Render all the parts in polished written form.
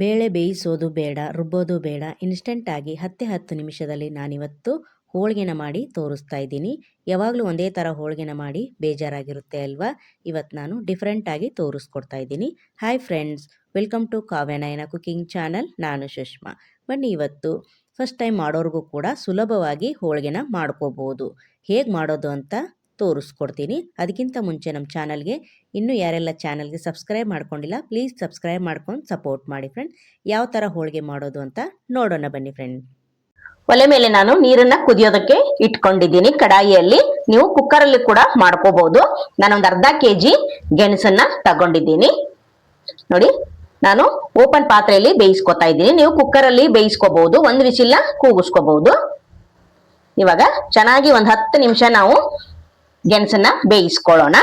ಬೇಳೆ ಬೇಯಿಸೋದು ಬೇಡ, ರುಬ್ಬೋದು ಬೇಡ, ಇನ್ಸ್ಟೆಂಟಾಗಿ 10 ನಿಮಿಷದಲ್ಲಿ ನಾನಿವತ್ತು ಹೋಳಿಗೆನ ಮಾಡಿ ತೋರಿಸ್ತಾ ಇದ್ದೀನಿ. ಯಾವಾಗಲೂ ಒಂದೇ ಥರ ಹೋಳಿಗೆನ ಮಾಡಿ ಬೇಜಾರಾಗಿರುತ್ತೆ ಅಲ್ವಾ? ಇವತ್ತು ನಾನು ಡಿಫ್ರೆಂಟಾಗಿ ತೋರಿಸ್ಕೊಡ್ತಾ ಇದ್ದೀನಿ. Hi friends, welcome to Kavyanayana cooking channel. ನಾನು ಸುಷ್ಮಾ. ಬನ್ನಿ ಇವತ್ತು ಫಸ್ಟ್ ಟೈಮ್ ಮಾಡೋರಿಗೂ ಕೂಡ ಸುಲಭವಾಗಿ ಹೋಳಿಗೆನ ಮಾಡ್ಕೋಬೋದು. ಹೇಗೆ ಮಾಡೋದು ಅಂತ ತೋರಿಸ್ಕೊಡ್ತೀನಿ. ಅದಕ್ಕಿಂತ ಮುಂಚೆ ನಮ್ಮ ಚಾನಲ್ಗೆ ಇನ್ನೂ ಯಾರೆಲ್ಲ ಚಾನಲ್ಗೆ ಸಬ್ಸ್ಕ್ರೈಬ್ ಮಾಡ್ಕೊಂಡಿಲ್ಲ, ಪ್ಲೀಸ್ ಸಬ್ಸ್ಕ್ರೈಬ್ ಮಾಡ್ಕೊಂಡು ಸಪೋರ್ಟ್ ಮಾಡಿ ಫ್ರೆಂಡ್. ಯಾವ ಥರ ಹೋಳಿಗೆ ಮಾಡೋದು ಅಂತ ನೋಡೋಣ ಬನ್ನಿ ಫ್ರೆಂಡ್. ಒಲೆ ಮೇಲೆ ನಾನು ನೀರನ್ನ ಕುದಿಯೋದಕ್ಕೆ ಇಟ್ಕೊಂಡಿದ್ದೀನಿ ಕಡಾಯಿಯಲ್ಲಿ. ನೀವು ಕುಕ್ಕರಲ್ಲಿ ಕೂಡ ಮಾಡ್ಕೋಬಹುದು. ನಾನೊಂದು ಅರ್ಧ ಕೆಜಿ ಗೆಣಸನ್ನ ತಗೊಂಡಿದ್ದೀನಿ. ನೋಡಿ, ನಾನು ಓಪನ್ ಪಾತ್ರೆಯಲ್ಲಿ ಬೇಯಿಸ್ಕೊತಾ ಇದ್ದೀನಿ. ನೀವು ಕುಕ್ಕರಲ್ಲಿ ಬೇಯಿಸ್ಕೋಬಹುದು, ಒಂದು ವಿಸಿಲ್ ಕೂಗಿಸ್ಕೋಬಹುದು. ಇವಾಗ ಚೆನ್ನಾಗಿ ಒಂದು 10 ನಿಮಿಷ ನಾವು ಗೆಣಸನ್ನ ಬೇಯಿಸ್ಕೊಳ್ಳೋಣ.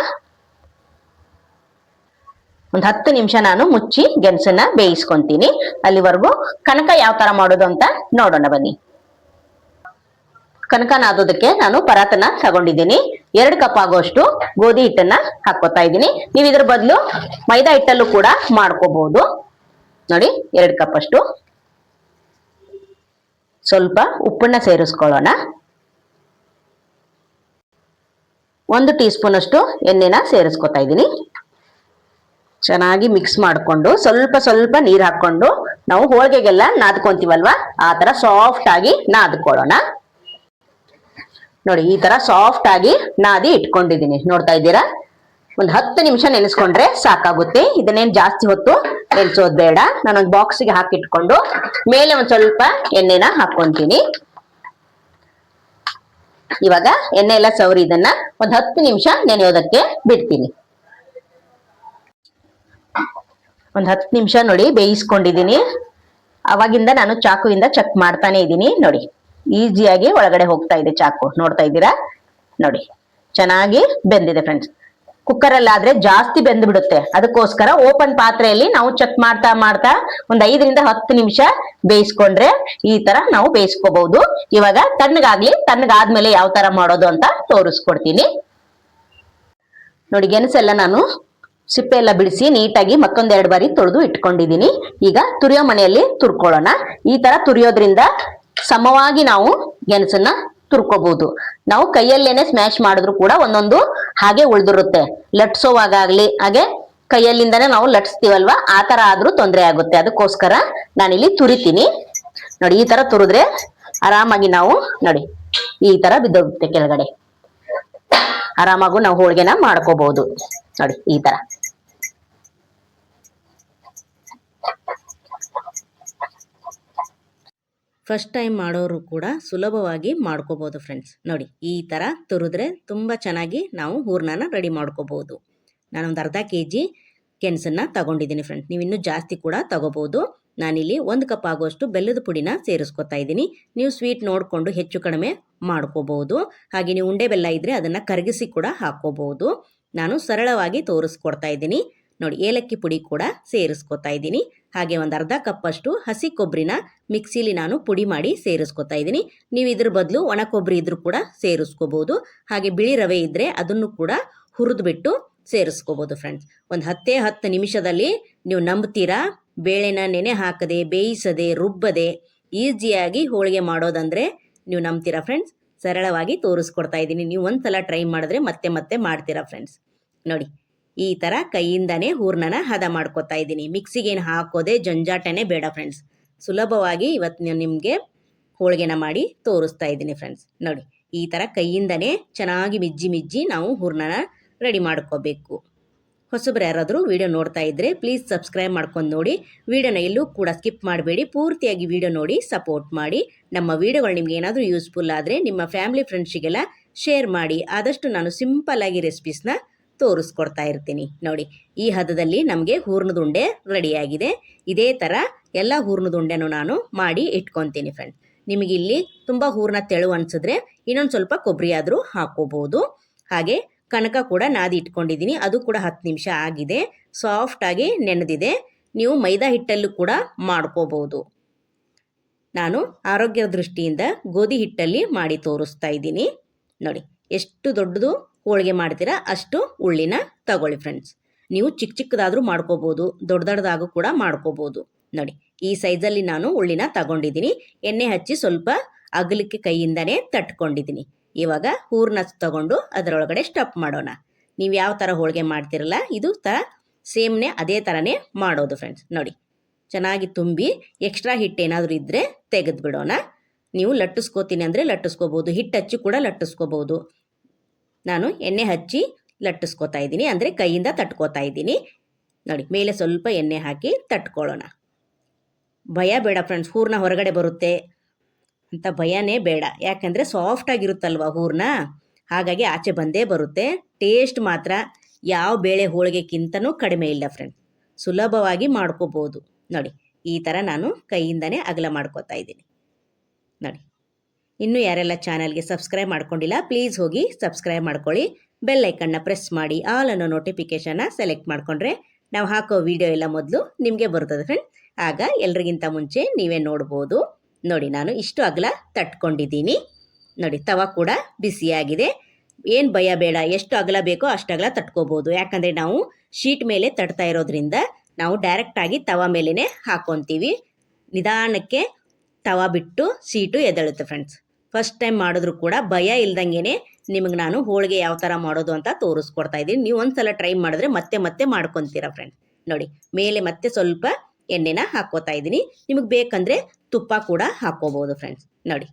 ಒಂದು 10 ನಿಮಿಷ ನಾನು ಮುಚ್ಚಿ ಗೆಣಸನ್ನ ಬೇಯಿಸ್ಕೊಂತೀನಿ. ಅಲ್ಲಿವರೆಗೂ ಕನಕ ಯಾವ ತರ ಮಾಡೋದು ಅಂತ ನೋಡೋಣ ಬನ್ನಿ. ಕನಕ ನಾದೋದಕ್ಕೆ ನಾನು ಪರಾತನ ತಗೊಂಡಿದ್ದೀನಿ. 2 ಕಪ್ ಆಗುವಷ್ಟು ಗೋಧಿ ಹಿಟ್ಟನ್ನ ಹಾಕೋತಾ ಇದ್ದೀನಿ. ನೀವು ಇದ್ರ ಬದಲು ಮೈದಾ ಹಿಟ್ಟಲ್ಲೂ ಕೂಡ ಮಾಡ್ಕೋಬಹುದು. ನೋಡಿ, 2 ಕಪ್ ಅಷ್ಟು. ಸ್ವಲ್ಪ ಉಪ್ಪನ್ನ ಸೇರಿಸ್ಕೊಳ್ಳೋಣ. 1 ಟೀ ಸ್ಪೂನ್ ಅಷ್ಟು ಎಣ್ಣೆನ ಸೇರಿಸ್ಕೊತಾ ಇದ್ದೀನಿ. ಚೆನ್ನಾಗಿ ಮಿಕ್ಸ್ ಮಾಡಿಕೊಂಡು ಸ್ವಲ್ಪ ಸ್ವಲ್ಪ ನೀರು ಹಾಕೊಂಡು ನಾವು ಹೋಳಿಗೆಗೆಲ್ಲ ನಾದ್ಕೊಂತೀವಲ್ವಾ, ಆ ತರ ಸಾಫ್ಟ್ ಆಗಿ ನಾದ್ಕೊಳ್ಳೋಣ. ನೋಡಿ, ಈ ತರ ಸಾಫ್ಟ್ ಆಗಿ ನಾದಿ ಇಟ್ಕೊಂಡಿದ್ದೀನಿ. ನೋಡ್ತಾ ಇದ್ದೀರಾ? ಒಂದು 10 ನಿಮಿಷ ನೆನೆಸ್ಕೊಂಡ್ರೆ ಸಾಕಾಗುತ್ತೆ. ಇದನ್ನೇನು ಜಾಸ್ತಿ ಹೊತ್ತು ನೆನೆಸೋದು ಬೇಡ. ನಾನೊಂದು ಬಾಕ್ಸ್ಗೆ ಹಾಕಿಟ್ಕೊಂಡು ಮೇಲೆ ಒಂದ್ ಸ್ವಲ್ಪ ಎಣ್ಣೆನ ಹಾಕೊಂತೀನಿ. ಇವಾಗ ಎಣ್ಣೆ ಎಲ್ಲ ಸವರಿ ಇದನ್ನ ಒಂದು 10 ನಿಮಿಷ ನೆನೆಯೋದಕ್ಕೆ ಬಿಡ್ತೀನಿ. ಒಂದು 10 ನಿಮಿಷ ನೋಡಿ ಬೇಯಿಸ್ಕೊಂಡಿದ್ದೀನಿ. ಅವಾಗಿಂದ ನಾನು ಚಾಕುವಿಂದ ಚೆಕ್ ಮಾಡ್ತಾನೆ ಇದ್ದೀನಿ. ನೋಡಿ, ಈಸಿಯಾಗಿ ಒಳಗಡೆ ಹೋಗ್ತಾ ಇದೆ ಚಾಕು. ನೋಡ್ತಾ ಇದ್ದೀರಾ? ನೋಡಿ, ಚೆನ್ನಾಗಿ ಬೆಂದಿದೆ ಫ್ರೆಂಡ್ಸ್. ಕುಕ್ಕರ್ ಅಲ್ಲಾದ್ರೆ ಜಾಸ್ತಿ ಬೆಂದು ಬಿಡುತ್ತೆ. ಅದಕ್ಕೋಸ್ಕರ ಓಪನ್ ಪಾತ್ರೆಯಲ್ಲಿ ನಾವು ಚೆಕ್ ಮಾಡ್ತಾ ಮಾಡ್ತಾ ಒಂದು 5 ರಿಂದ 10 ನಿಮಿಷ ಬೇಯಿಸ್ಕೊಂಡ್ರೆ ಈ ತರ ನಾವು ಬೇಯಿಸ್ಕೋಬಹುದು. ಇವಾಗ ತಣ್ಣಗಾದ್ಮೇಲೆ ಯಾವ ತರ ಮಾಡೋದು ಅಂತ ತೋರಿಸ್ಕೊಡ್ತೀನಿ. ನೋಡಿ, ಗೆಣಸೆಲ್ಲ ನಾನು ಸಿಪ್ಪೆ ಎಲ್ಲ ಬಿಡಿಸಿ ನೀಟಾಗಿ ಮತ್ತೊಂದ್ 2 ಬಾರಿ ತೊಳೆದು ಇಟ್ಕೊಂಡಿದ್ದೀನಿ. ಈಗ ತುರಿಯೋ ಮನೆಯಲ್ಲಿ ತುರ್ಕೊಳ್ಳೋಣ. ಈ ತರ ತುರಿಯೋದ್ರಿಂದ ಸಮವಾಗಿ ನಾವು ಗೆಣಸನ್ನ ತುರ್ಕೋಬಹುದು. ನಾವು ಕೈಯಲ್ಲೇನೆ ಸ್ಮ್ಯಾಶ್ ಮಾಡಿದ್ರು ಕೂಡ ಒಂದೊಂದು ಹಾಗೆ ಉಳಿದಿರುತ್ತೆ. ಲಟ್ಸೋವಾಗ್ಲಿ ಹಾಗೆ ಕೈಯಲ್ಲಿಂದಾನೆ ನಾವು ಲಟ್ಸ್ತೀವಲ್ವಾ, ಆ ತರ ಆದ್ರೂ ತೊಂದರೆ ಆಗುತ್ತೆ. ಅದಕ್ಕೋಸ್ಕರ ನಾನಿಲ್ಲಿ ತುರಿತೀನಿ. ನೋಡಿ, ಈ ತರ ತುರಿದ್ರೆ ಆರಾಮಾಗಿ ನಾವು ನೋಡಿ ಈ ತರ ಬಿದ್ದೋಗುತ್ತೆ ಕೆಳಗಡೆ. ಆರಾಮಾಗೂ ನಾವು ಹೋಳಿಗೆನ ಮಾಡ್ಕೋಬಹುದು. ನೋಡಿ, ಈ ತರ. ಫಸ್ಟ್ ಟೈಮ್ ಮಾಡೋರು ಕೂಡ ಸುಲಭವಾಗಿ ಮಾಡ್ಕೋಬೋದು ಫ್ರೆಂಡ್ಸ್. ನೋಡಿ, ಈ ಥರ ತುರಿದ್ರೆ ತುಂಬ ಚೆನ್ನಾಗಿ ನಾವು ಹೂರ್ಣನ ರೆಡಿ ಮಾಡ್ಕೋಬೋದು. ನಾನೊಂದು ಅರ್ಧ ಕೆಜಿ ಗೆಣಸನ್ನು ತಗೊಂಡಿದ್ದೀನಿ ಫ್ರೆಂಡ್ಸ್. ನೀವು ಇನ್ನೂ ಜಾಸ್ತಿ ಕೂಡ ತಗೋಬೋದು. ನಾನಿಲ್ಲಿ 1 ಕಪ್ ಆಗುವಷ್ಟು ಬೆಲ್ಲದ ಪುಡಿನ ಸೇರಿಸ್ಕೊತಾ ಇದ್ದೀನಿ. ನೀವು ಸ್ವೀಟ್ ನೋಡಿಕೊಂಡು ಹೆಚ್ಚು ಕಡಿಮೆ ಮಾಡ್ಕೋಬಹುದು. ಹಾಗೆ ನೀವು ಉಂಡೆ ಬೆಲ್ಲ ಇದ್ದರೆ ಅದನ್ನು ಕರಗಿಸಿ ಕೂಡ ಹಾಕೋಬಹುದು. ನಾನು ಸರಳವಾಗಿ ತೋರಿಸ್ಕೊಡ್ತಾ ಇದ್ದೀನಿ. ನೋಡಿ, ಏಲಕ್ಕಿ ಪುಡಿ ಕೂಡ ಸೇರಿಸ್ಕೊತಾ ಇದ್ದೀನಿ. ಹಾಗೆ ಒಂದು ಅರ್ಧ ಕಪ್ ಅಷ್ಟು ಹಸಿ ಕೊಬ್ಬರಿನ ಮಿಕ್ಸಿಲಿ ನಾನು ಪುಡಿ ಮಾಡಿ ಸೇರಿಸ್ಕೊತಾ ಇದ್ದೀನಿ. ನೀವು ಇದ್ರ ಬದಲು ಒಣ ಕೊಬ್ಬರಿ ಇದ್ರೂ ಕೂಡ ಸೇರಿಸ್ಕೋಬಹುದು. ಹಾಗೆ ಬಿಳಿ ರವೆ ಇದ್ದರೆ ಅದನ್ನು ಕೂಡ ಹುರಿದ್ಬಿಟ್ಟು ಸೇರಿಸ್ಕೋಬಹುದು ಫ್ರೆಂಡ್ಸ್. ಒಂದು 10 ನಿಮಿಷದಲ್ಲಿ ನೀವು ನಂಬ್ತೀರಾ, ಬೇಳೆನ ನೆನೆ ಹಾಕದೆ ಬೇಯಿಸದೆ ರುಬ್ಬದೆ ಈಸಿಯಾಗಿ ಹೋಳಿಗೆ ಮಾಡೋದಂದ್ರೆ ನೀವು ನಂಬ್ತೀರಾ ಫ್ರೆಂಡ್ಸ್. ಸರಳವಾಗಿ ತೋರಿಸ್ಕೊಡ್ತಾ ಇದ್ದೀನಿ. ನೀವು ಒಂದ್ಸಲ ಟ್ರೈ ಮಾಡಿದ್ರೆ ಮತ್ತೆ ಮತ್ತೆ ಮಾಡ್ತೀರಾ ಫ್ರೆಂಡ್ಸ್. ನೋಡಿ, ಈ ಥರ ಕೈಯಿಂದನೇ ಹೂರ್ಣನ ಹದ ಮಾಡ್ಕೊತಾ ಇದ್ದೀನಿ. ಮಿಕ್ಸಿಗೇನು ಹಾಕೋದೆ ಜಂಜಾಟನೇ ಬೇಡ ಫ್ರೆಂಡ್ಸ್. ಸುಲಭವಾಗಿ ಇವತ್ತು ನಿಮಗೆ ಹೋಳಿಗೆನ ಮಾಡಿ ತೋರಿಸ್ತಾ ಇದ್ದೀನಿ ಫ್ರೆಂಡ್ಸ್. ನೋಡಿ, ಈ ಥರ ಕೈಯಿಂದನೇ ಚೆನ್ನಾಗಿ ಮಿಜ್ಜಿ ನಾವು ಹೂರ್ಣನ ರೆಡಿ ಮಾಡ್ಕೋಬೇಕು. ಹೊಸಬ್ರು ಯಾರಾದರೂ ವಿಡಿಯೋ ನೋಡ್ತಾ ಇದ್ದರೆ ಪ್ಲೀಸ್ ಸಬ್ಸ್ಕ್ರೈಬ್ ಮಾಡ್ಕೊಂಡು ನೋಡಿ. ವಿಡಿಯೋನ ಎಲ್ಲೂ ಕೂಡ ಸ್ಕಿಪ್ ಮಾಡಬೇಡಿ, ಪೂರ್ತಿಯಾಗಿ ವಿಡಿಯೋ ನೋಡಿ ಸಪೋರ್ಟ್ ಮಾಡಿ. ನಮ್ಮ ವಿಡಿಯೋಗಳು ನಿಮ್ಗೆ ಏನಾದರೂ ಯೂಸ್ಫುಲ್ ಆದರೆ ನಿಮ್ಮ ಫ್ಯಾಮಿಲಿ ಫ್ರೆಂಡ್ಸಿಗೆಲ್ಲ ಶೇರ್ ಮಾಡಿ. ಆದಷ್ಟು ನಾನು ಸಿಂಪಲ್ಲಾಗಿ ರೆಸಿಪೀಸ್ನ ತೋರಿಸ್ಕೊಡ್ತಾ ಇರ್ತೀನಿ. ನೋಡಿ, ಈ ಹದದಲ್ಲಿ ನಮಗೆ ಹೂರ್ಣದ ಉಂಡೆ ರೆಡಿಯಾಗಿದೆ. ಇದೇ ಥರ ಎಲ್ಲ ಹೂರ್ಣದ ಉಂಡೆನೂ ನಾನು ಮಾಡಿ ಇಟ್ಕೊತೀನಿ ಫ್ರೆಂಡ್ಸ್. ನಿಮಗೆ ಇಲ್ಲಿ ತುಂಬ ಹೂರ್ಣ ತೆಳು ಅನಿಸಿದ್ರೆ ಇನ್ನೊಂದು ಸ್ವಲ್ಪ ಕೊಬ್ಬರಿ ಆದರೂ ಹಾಕೋಬಹುದು. ಹಾಗೆ ಕನಕ ಕೂಡ ನಾದಿ ಇಟ್ಕೊಂಡಿದ್ದೀನಿ. ಅದು ಕೂಡ 10 ನಿಮಿಷ ಆಗಿದೆ, ಸಾಫ್ಟಾಗಿ ನೆನೆದಿದೆ. ನೀವು ಮೈದಾ ಹಿಟ್ಟಲ್ಲೂ ಕೂಡ ಮಾಡ್ಕೋಬಹುದು. ನಾನು ಆರೋಗ್ಯದ ದೃಷ್ಟಿಯಿಂದ ಗೋಧಿ ಹಿಟ್ಟಲ್ಲಿ ಮಾಡಿ ತೋರಿಸ್ತಾ ಇದ್ದೀನಿ. ನೋಡಿ, ಎಷ್ಟು ದೊಡ್ಡದು ಹೋಳಿಗೆ ಮಾಡ್ತೀರಾ ಅಷ್ಟು ಉಳ್ಳಿನ ತಗೊಳ್ಳಿ ಫ್ರೆಂಡ್ಸ್. ನೀವು ಚಿಕ್ಕದಾದ್ರೂ ಮಾಡ್ಕೋಬಹುದು, ದೊಡ್ಡದಾಗೂ ಕೂಡ ಮಾಡ್ಕೋಬಹುದು. ನೋಡಿ ಈ ಸೈಜಲ್ಲಿ ನಾನು ಉಳ್ಳಿನ ತಗೊಂಡಿದ್ದೀನಿ. ಎಣ್ಣೆ ಹಚ್ಚಿ ಸ್ವಲ್ಪ ಅಗಲಕ್ಕೆ ಕೈಯಿಂದನೇ ತಟ್ಕೊಂಡಿದ್ದೀನಿ. ಇವಾಗ ಹೂರ್ಣ ತಗೊಂಡು ಅದರೊಳಗಡೆ ಸ್ಟಫ್ ಮಾಡೋಣ. ನೀವು ಯಾವ ಥರ ಹೋಳಿಗೆ ಮಾಡ್ತಿರಲ್ಲ ಇದು ಥರ ಸೇಮ್ನೇ ಅದೇ ಥರನೇ ಮಾಡೋದು ಫ್ರೆಂಡ್ಸ್. ನೋಡಿ ಚೆನ್ನಾಗಿ ತುಂಬಿ ಎಕ್ಸ್ಟ್ರಾ ಹಿಟ್ಟು ಏನಾದರೂ ಇದ್ದರೆ ತೆಗೆದು ಬಿಡೋಣ. ನೀವು ಲಟ್ಟಿಸ್ಕೋತೀನಿ ಅಂದರೆ ಲಟ್ಟಿಸ್ಕೋಬೋದು, ಹಿಟ್ಟು ಹಚ್ಚಿ ಕೂಡ ಲಟ್ಟಿಸ್ಕೋಬೋದು. ನಾನು ಎಣ್ಣೆ ಹಚ್ಚಿ ಲಟ್ಟಿಸ್ಕೋತಾ ಇದ್ದೀನಿ, ಅಂದರೆ ಕೈಯಿಂದ ತಟ್ಕೋತಾ ಇದ್ದೀನಿ. ನೋಡಿ ಮೇಲೆ ಸ್ವಲ್ಪ ಎಣ್ಣೆ ಹಾಕಿ ತಟ್ಕೊಳ್ಳೋಣ. ಭಯ ಬೇಡ ಫ್ರೆಂಡ್ಸ್, ಹೂರ್ಣ ಹೊರಗಡೆ ಬರುತ್ತೆ ಅಂತ ಭಯನೇ ಬೇಡ. ಯಾಕೆಂದರೆ ಸಾಫ್ಟಾಗಿರುತ್ತಲ್ವ ಹೂರ್ಣ, ಹಾಗಾಗಿ ಆಚೆ ಬಂದೇ ಬರುತ್ತೆ. ಟೇಸ್ಟ್ ಮಾತ್ರ ಯಾವ ಬೇಳೆ ಹೋಳಿಗೆಕ್ಕಿಂತನೂ ಕಡಿಮೆ ಇಲ್ಲ ಫ್ರೆಂಡ್ಸ್. ಸುಲಭವಾಗಿ ಮಾಡ್ಕೋಬೋದು. ನೋಡಿ ಈ ಥರ ನಾನು ಕೈಯಿಂದನೇ ಅಗಲ ಮಾಡ್ಕೋತಾ ಇದ್ದೀನಿ. ನೋಡಿ ಇನ್ನೂ ಯಾರೆಲ್ಲ ಚಾನಲ್ಗೆ ಸಬ್ಸ್ಕ್ರೈಬ್ ಮಾಡ್ಕೊಂಡಿಲ್ಲ ಪ್ಲೀಸ್ ಹೋಗಿ ಸಬ್ಸ್ಕ್ರೈಬ್ ಮಾಡ್ಕೊಳ್ಳಿ. ಬೆಲ್ ಐಕನ್ನ ಪ್ರೆಸ್ ಮಾಡಿ ಆಲ್ ಅನ್ನೋ ನೋಟಿಫಿಕೇಷನ್ನ ಸೆಲೆಕ್ಟ್ ಮಾಡಿಕೊಂಡ್ರೆ ನಾವು ಹಾಕೋ ವಿಡಿಯೋ ಎಲ್ಲ ಮೊದಲು ನಿಮಗೆ ಬರ್ತದೆ ಫ್ರೆಂಡ್. ಆಗ ಎಲ್ರಿಗಿಂತ ಮುಂಚೆ ನೀವೇ ನೋಡ್ಬೋದು. ನೋಡಿ ನಾನು ಇಷ್ಟು ಅಗಲ ತಟ್ಕೊಂಡಿದ್ದೀನಿ. ನೋಡಿ ತವ ಕೂಡ ಬಿಸಿಯಾಗಿದೆ. ಏನು ಭಯ ಬೇಡ, ಎಷ್ಟು ಅಗಲ ಬೇಕೋ ಅಷ್ಟು ಅಗಲ ತಟ್ಕೋಬೋದು. ಯಾಕಂದರೆ ನಾವು ಶೀಟ್ ಮೇಲೆ ತಟ್ತಾ ಇರೋದ್ರಿಂದ ನಾವು ಡೈರೆಕ್ಟಾಗಿ ತವ ಮೇಲೇ ಹಾಕ್ಕೊತೀವಿ. ನಿಧಾನಕ್ಕೆ ತವ ಬಿಟ್ಟು ಸೀಟು ಎದ್ದೇಳುತ್ತೆ ಫ್ರೆಂಡ್ಸ್. ಫಸ್ಟ್ ಟೈಮ್ ಮಾಡಿದ್ರು ಕೂಡ ಭಯ ಇಲ್ದಂಗೆ ನಿಮಗೆ ನಾನು ಹೋಳಿಗೆ ಯಾವ ಥರ ಮಾಡೋದು ಅಂತ ತೋರಿಸ್ಕೊಡ್ತಾ ಇದ್ದೀನಿ. ನೀವು ಒಂದ್ಸಲ ಟ್ರೈ ಮಾಡಿದ್ರೆ ಮತ್ತೆ ಮತ್ತೆ ಮಾಡ್ಕೊತೀರಾ ಫ್ರೆಂಡ್ಸ್. ನೋಡಿ ಮೇಲೆ ಮತ್ತೆ ಸ್ವಲ್ಪ ಎಣ್ಣೆನ ಹಾಕ್ಕೋತಾ ಇದ್ದೀನಿ. ನಿಮಗೆ ಬೇಕಂದರೆ ತುಪ್ಪ ಕೂಡ ಹಾಕ್ಕೋಬೋದು ಫ್ರೆಂಡ್ಸ್. ನೋಡಿ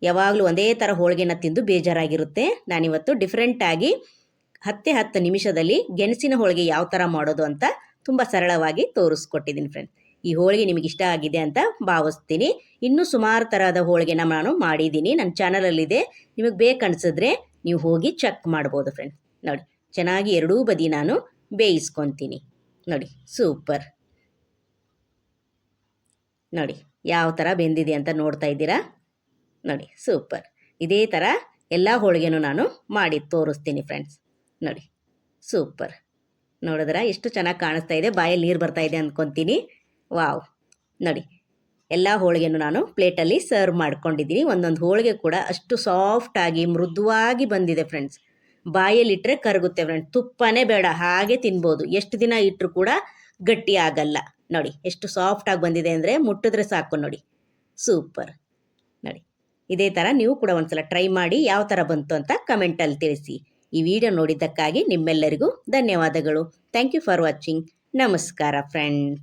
ಯಾವಾಗಲೂ ಒಂದೇ ಥರ ಹೋಳಿಗೆನ ತಿಂದು ಬೇಜಾರಾಗಿರುತ್ತೆ. ನಾನಿವತ್ತು ಡಿಫ್ರೆಂಟಾಗಿ 10 ನಿಮಿಷದಲ್ಲಿ ಗೆಣಸಿನ ಹೋಳಿಗೆ ಯಾವ ಥರ ಮಾಡೋದು ಅಂತ ತುಂಬ ಸರಳವಾಗಿ ತೋರಿಸ್ಕೊಟ್ಟಿದ್ದೀನಿ ಫ್ರೆಂಡ್ಸ್. ಈ ಹೋಳಿಗೆ ನಿಮಗೆ ಇಷ್ಟ ಆಗಿದೆ ಅಂತ ಭಾವಿಸ್ತೀನಿ. ಇನ್ನೂ ಸುಮಾರು ಥರದ ಹೋಳಿಗೆನ ನಾನು ಮಾಡಿದ್ದೀನಿ, ನನ್ನ ಚಾನಲಲ್ಲಿದೆ. ನಿಮಗೆ ಬೇಕನ್ಸಿದ್ರೆ ನೀವು ಹೋಗಿ ಚೆಕ್ ಮಾಡ್ಬೋದು ಫ್ರೆಂಡ್ಸ್. ನೋಡಿ ಚೆನ್ನಾಗಿ ಎರಡೂ ಬದಿ ನಾನು ಬೇಯಿಸ್ಕೊತೀನಿ. ನೋಡಿ ಸೂಪರ್. ನೋಡಿ ಯಾವ ಥರ ಬೆಂದಿದೆ ಅಂತ ನೋಡ್ತಾ ಇದ್ದೀರಾ. ನೋಡಿ ಸೂಪರ್. ಇದೇ ಥರ ಎಲ್ಲ ಹೋಳಿಗೆನೂ ನಾನು ಮಾಡಿ ತೋರಿಸ್ತೀನಿ ಫ್ರೆಂಡ್ಸ್. ನೋಡಿ ಸೂಪರ್. ನೋಡಿದ್ರೆ ಎಷ್ಟು ಚೆನ್ನಾಗಿ ಕಾಣಿಸ್ತಾ ಇದೆ, ಬಾಯಲ್ಲಿ ನೀರು ಬರ್ತಾ ಇದೆ ಅಂದ್ಕೊತೀನಿ. ವಾವ್. ನೋಡಿ ಎಲ್ಲ ಹೋಳಿಗೆನೂ ನಾನು ಪ್ಲೇಟಲ್ಲಿ ಸರ್ವ್ ಮಾಡ್ಕೊಂಡಿದ್ದೀನಿ. ಒಂದೊಂದು ಹೋಳಿಗೆ ಕೂಡ ಅಷ್ಟು ಸಾಫ್ಟಾಗಿ ಮೃದುವಾಗಿ ಬಂದಿದೆ ಫ್ರೆಂಡ್ಸ್. ಬಾಯಲ್ಲಿಟ್ಟರೆ ಕರಗುತ್ತೆ ಫ್ರೆಂಡ್ಸ್. ತುಪ್ಪನೇ ಬೇಡ, ಹಾಗೆ ತಿನ್ಬೋದು. ಎಷ್ಟು ದಿನ ಇಟ್ಟರು ಕೂಡ ಗಟ್ಟಿ ಆಗಲ್ಲ. ನೋಡಿ ಎಷ್ಟು ಸಾಫ್ಟಾಗಿ ಬಂದಿದೆ ಅಂದರೆ ಮುಟ್ಟಿದ್ರೆ ಸಾಕು. ನೋಡಿ ಸೂಪರ್. ನೋಡಿ ಇದೇ ಥರ ನೀವು ಕೂಡ ಒಂದ್ಸಲ ಟ್ರೈ ಮಾಡಿ ಯಾವ ಥರ ಬಂತು ಅಂತ ಕಮೆಂಟಲ್ಲಿ ತಿಳಿಸಿ. ಈ ವಿಡಿಯೋ ನೋಡಿದ್ದಕ್ಕಾಗಿ ನಿಮ್ಮೆಲ್ಲರಿಗೂ ಧನ್ಯವಾದಗಳು. Thank you for watching. ನಮಸ್ಕಾರ ಫ್ರೆಂಡ್ಸ್.